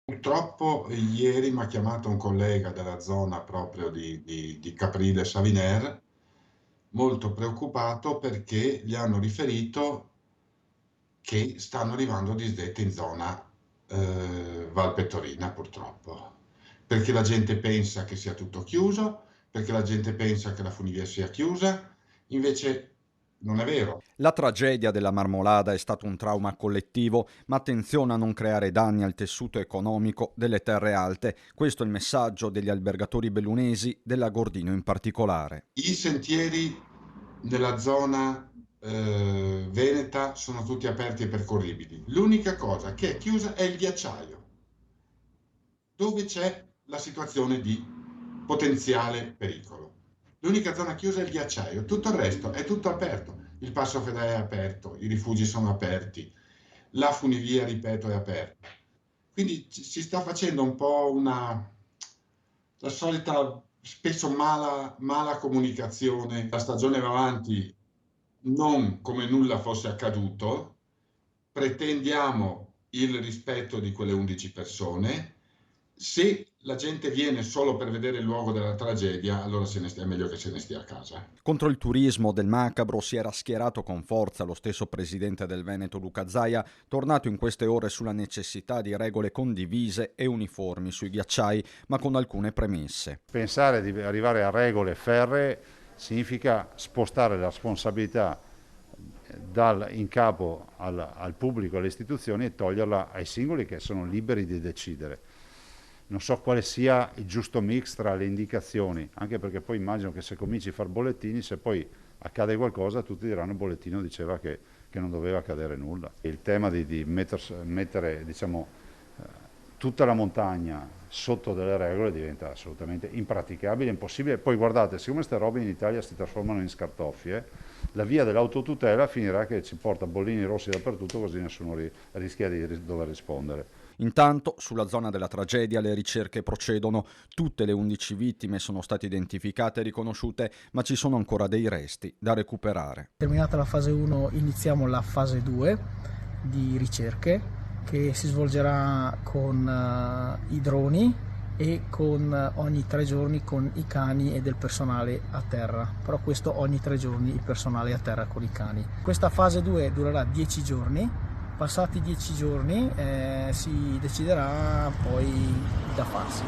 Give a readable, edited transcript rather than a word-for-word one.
Purtroppo ieri mi ha chiamato un collega della zona proprio di Caprile Saviner, molto preoccupato perché gli hanno riferito che stanno arrivando disdette in zona Valpettorina, purtroppo. Perché la gente pensa che sia tutto chiuso, perché la gente pensa che la funivia sia chiusa, invece non è vero. La tragedia della Marmolada è stato un trauma collettivo, ma attenzione a non creare danni al tessuto economico delle terre alte. Questo è il messaggio degli albergatori bellunesi, della Gordino in particolare. I sentieri nella zona veneta sono tutti aperti e percorribili. L'unica cosa che è chiusa è il ghiacciaio, dove c'è la situazione di potenziale pericolo. L'unica zona chiusa è il ghiacciaio, tutto il resto è tutto aperto. Il passo Fedele è aperto, i rifugi sono aperti, la funivia, ripeto, è aperta. Quindi si sta facendo un po' la solita, spesso mala comunicazione. La stagione va avanti non come nulla fosse accaduto, pretendiamo il rispetto di quelle 11 persone. Se la gente viene solo per vedere il luogo della tragedia, allora è meglio che se ne stia a casa. Contro il turismo del macabro si era schierato con forza lo stesso presidente del Veneto Luca Zaia, tornato in queste ore sulla necessità di regole condivise e uniformi sui ghiacciai, ma con alcune premesse. Pensare di arrivare a regole ferree significa spostare la responsabilità in capo al pubblico, alle istituzioni, e toglierla ai singoli che sono liberi di decidere. Non so quale sia il giusto mix tra le indicazioni, anche perché poi immagino che se cominci a fare bollettini, se poi accade qualcosa, tutti diranno il bollettino diceva che non doveva accadere nulla. Il tema di mettere diciamo, tutta la montagna sotto delle regole diventa assolutamente impraticabile, impossibile. Poi guardate, siccome queste robe in Italia si trasformano in scartoffie, la via dell'autotutela finirà che ci porta bollini rossi dappertutto, così nessuno rischia di dover rispondere. Intanto, sulla zona della tragedia le ricerche procedono. Tutte le 11 vittime sono state identificate e riconosciute, ma ci sono ancora dei resti da recuperare. Terminata la fase 1 iniziamo la fase 2 di ricerche che si svolgerà con i droni e con ogni 3 giorni con i cani e del personale a terra, però questo ogni 3 giorni il personale a terra con i cani. Questa fase 2 durerà 10 giorni, passati 10 giorni si deciderà poi da farsi.